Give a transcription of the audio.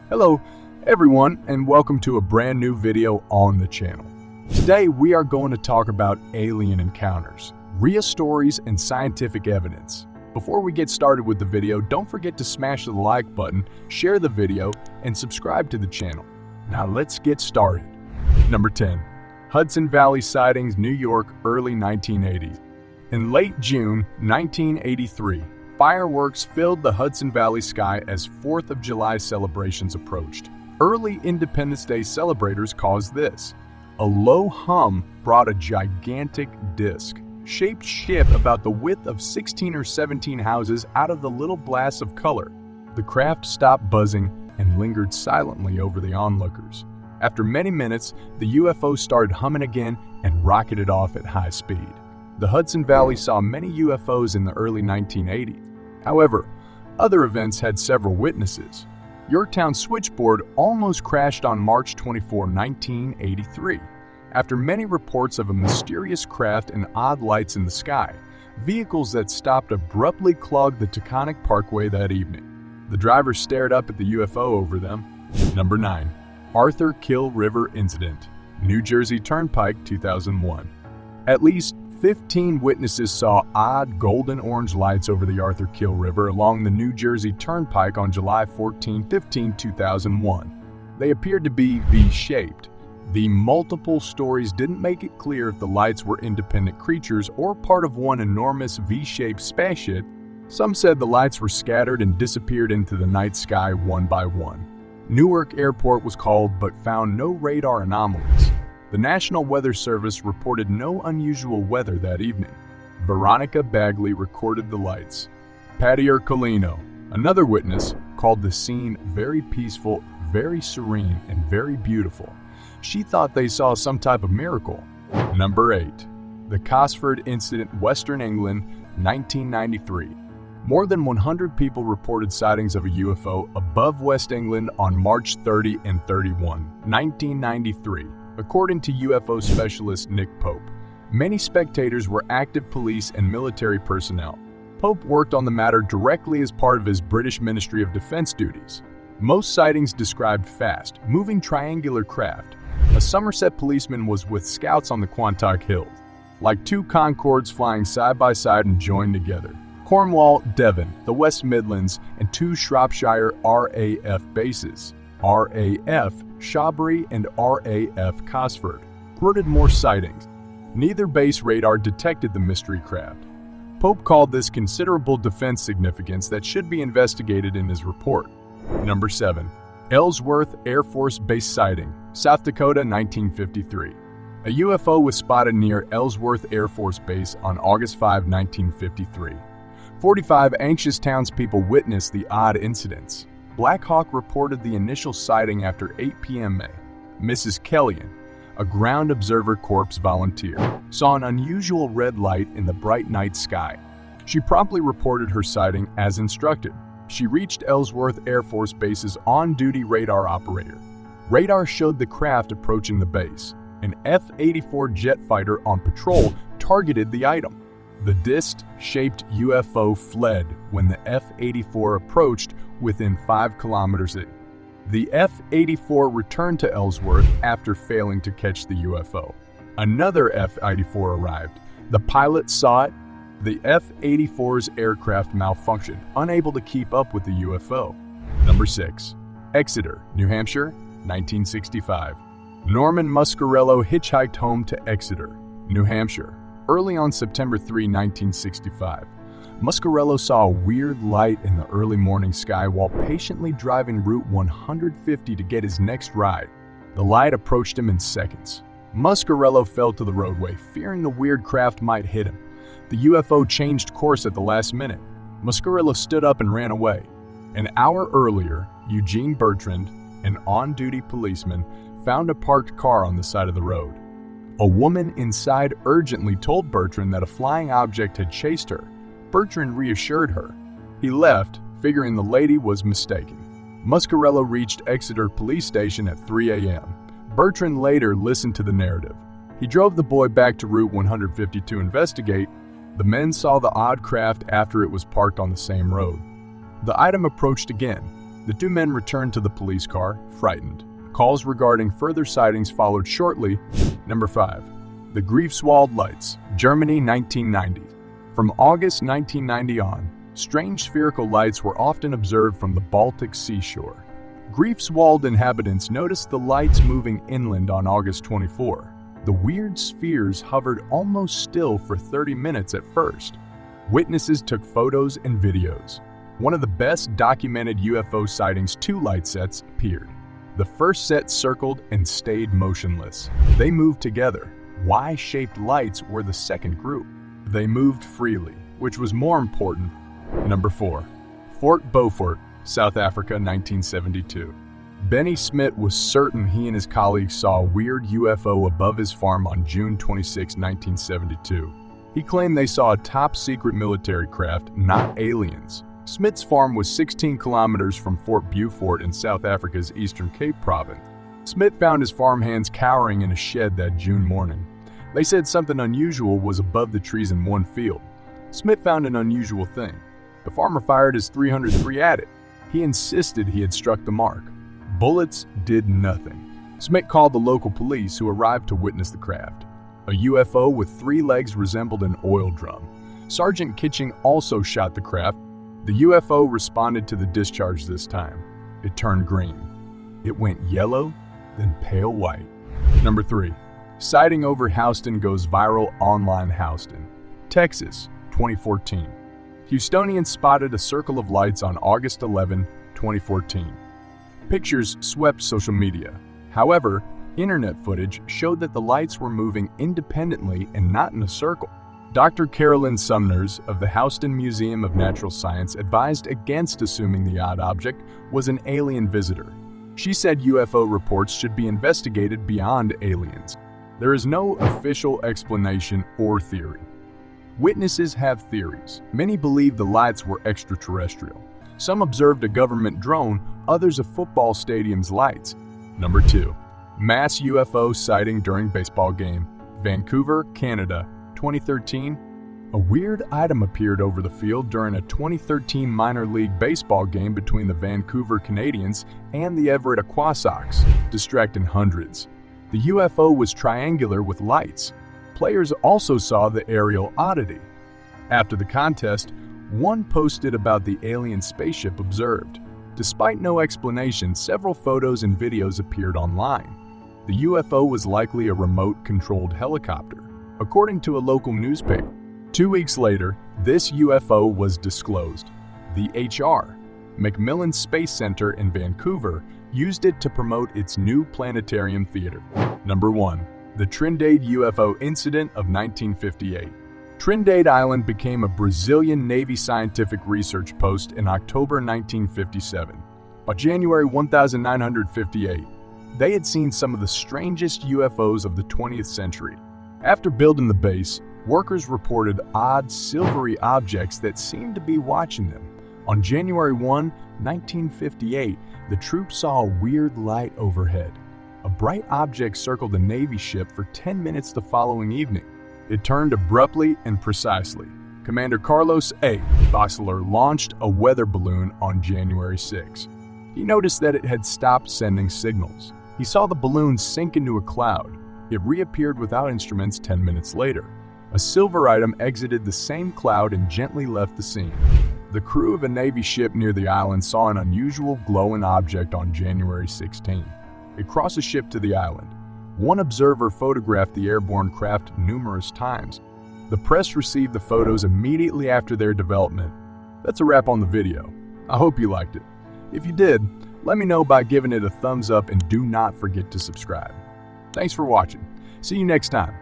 Hello everyone, and welcome to a brand new video on the channel. Today we are going to talk about alien encounters, real stories, and scientific evidence. Before we get started with the video, don't forget to smash the like button, share the video, and subscribe to the channel. Now let's get started. Number 10. Hudson Valley Sightings, New York, early 1980s. In late June 1983, fireworks filled the Hudson Valley sky as 4th of July celebrations approached. Early Independence Day celebrators caused this. A low hum brought a gigantic disc-shaped ship about the width of 16 or 17 houses out of the little blast of color. The craft stopped buzzing and lingered silently over the onlookers. After many minutes, the UFO started humming again and rocketed off at high speed. The Hudson Valley saw many UFOs in the early 1980s. However, other events had several witnesses. Yorktown Switchboard almost crashed on March 24, 1983. After many reports of a mysterious craft and odd lights in the sky, vehicles that stopped abruptly clogged the Taconic Parkway that evening. The driver stared up at the UFO over them. Number 9. Arthur Kill River Incident, New Jersey Turnpike, 2001. At least 15 witnesses saw odd golden-orange lights over the Arthur Kill River along the New Jersey Turnpike on July 15, 2001. They appeared to be V-shaped. The multiple stories didn't make it clear if the lights were independent creatures or part of one enormous V-shaped spaceship. Some said the lights were scattered and disappeared into the night sky one by one. Newark Airport was called but found no radar anomalies. The National Weather Service reported no unusual weather that evening. Veronica Bagley recorded the lights. Patty Ercolino, another witness, called the scene very peaceful, very serene, and very beautiful. She thought they saw some type of miracle. Number 8. The Cosford Incident, Western England, 1993. More than 100 people reported sightings of a UFO above West England on March 30 and 31, 1993. According to UFO specialist Nick Pope, many spectators were active police and military personnel. Pope worked on the matter directly as part of his British Ministry of Defense duties. Most sightings described fast, moving triangular craft. A Somerset policeman was with scouts on the Quantock Hills, like two Concords flying side by side and joined together. Cornwall, Devon, the West Midlands, and two Shropshire RAF bases, RAF Shawbury and RAF Cosford, reported more sightings. Neither base radar detected the mystery craft. Pope called this considerable defense significance that should be investigated in his report. Number 7. Ellsworth Air Force Base sighting, South Dakota, 1953. A UFO was spotted near Ellsworth Air Force Base on August 5, 1953. 45 anxious townspeople witnessed the odd incidents. Black Hawk reported the initial sighting after 8 p.m. Mrs. Kellyan, a Ground Observer Corps volunteer, saw an unusual red light in the bright night sky. She promptly reported her sighting as instructed. She reached Ellsworth Air Force Base's on-duty radar operator. Radar showed the craft approaching the base. An F-84 jet fighter on patrol targeted the item. The disc-shaped UFO fled when the F-84 approached within 5 kilometers. The F-84 returned to Ellsworth after failing to catch the UFO. Another F-84 arrived. The pilot saw it. The F-84's aircraft malfunctioned, unable to keep up with the UFO. Number 6. Exeter, New Hampshire, 1965. Norman Muscarello hitchhiked home to Exeter, New Hampshire, early on September 3, 1965. Muscarello saw a weird light in the early morning sky while patiently driving Route 150 to get his next ride. The light approached him in seconds. Muscarello fell to the roadway, fearing the weird craft might hit him. The UFO changed course at the last minute. Muscarello stood up and ran away. An hour earlier, Eugene Bertrand, an on-duty policeman, found a parked car on the side of the road. A woman inside urgently told Bertrand that a flying object had chased her. Bertrand reassured her. He left, figuring the lady was mistaken. Muscarello reached Exeter Police Station at 3 a.m. Bertrand later listened to the narrative. He drove the boy back to Route 150 to investigate. The men saw the odd craft after it was parked on the same road. The item approached again. The two men returned to the police car, frightened. Calls regarding further sightings followed shortly. Number 5. The Greifswald Lights, Germany, 1990. From August 1990 on, strange spherical lights were often observed from the Baltic seashore. Greifswald inhabitants noticed the lights moving inland on August 24. The weird spheres hovered almost still for 30 minutes at first. Witnesses took photos and videos. One of the best documented UFO sightings, 2 light sets appeared. The first set circled and stayed motionless. They moved together. Y-shaped lights were the second group. They moved freely, which was more important. Number 4. Fort Beaufort, South Africa, 1972. Benny Smith was certain he and his colleagues saw a weird UFO above his farm on June 26, 1972. He claimed they saw a top-secret military craft, not aliens. Smith's farm was 16 kilometers from Fort Beaufort in South Africa's Eastern Cape province. Smith found his farmhands cowering in a shed that June morning. They said something unusual was above the trees in one field. Smith found an unusual thing. The farmer fired his .303 at it. He insisted he had struck the mark. Bullets did nothing. Smith called the local police, who arrived to witness the craft. A UFO with 3 legs resembled an oil drum. Sergeant Kitching also shot the craft. The UFO responded to the discharge this time. It turned green. It went yellow, then pale white. Number 3. Sighting over Houston goes viral online. Houston, Texas, 2014. Houstonians spotted a circle of lights on August 11, 2014. Pictures swept social media. However, internet footage showed that the lights were moving independently and not in a circle. Dr. Carolyn Sumners of the Houston Museum of Natural Science advised against assuming the odd object was an alien visitor. She said UFO reports should be investigated beyond aliens. There is no official explanation or theory. Witnesses have theories. Many believe the lights were extraterrestrial. Some observed a government drone, others a football stadium's lights. Number 2. Mass UFO sighting during baseball game, Vancouver, Canada, 2013. A weird item appeared over the field during a 2013 minor league baseball game between the Vancouver Canadians and the Everett Aquasox, distracting hundreds. The UFO was triangular with lights. Players also saw the aerial oddity. After the contest, one posted about the alien spaceship observed. Despite no explanation, several photos and videos appeared online. The UFO was likely a remote-controlled helicopter, according to a local newspaper. 2 weeks later, this UFO was disclosed. The HR, McMillan Space Center in Vancouver, used it to promote its new planetarium theater. Number 1. The Trindade UFO Incident of 1958. Trindade Island became a Brazilian Navy scientific research post in October 1957. By January 1958, they had seen some of the strangest UFOs of the 20th century. After building the base, workers reported odd, silvery objects that seemed to be watching them. On January 1, 1958, the troops saw a weird light overhead. A bright object circled a Navy ship for 10 minutes the following evening. It turned abruptly and precisely. Commander Carlos A. Bossler launched a weather balloon on January 6. He noticed that it had stopped sending signals. He saw the balloon sink into a cloud. It reappeared without instruments 10 minutes later. A silver item exited the same cloud and gently left the scene. The crew of a Navy ship near the island saw an unusual glowing object on January 16. It crossed a ship to the island. One observer photographed the airborne craft numerous times. The press received the photos immediately after their development. That's a wrap on the video. I hope you liked it. If you did, let me know by giving it a thumbs up and do not forget to subscribe. Thanks for watching. See you next time.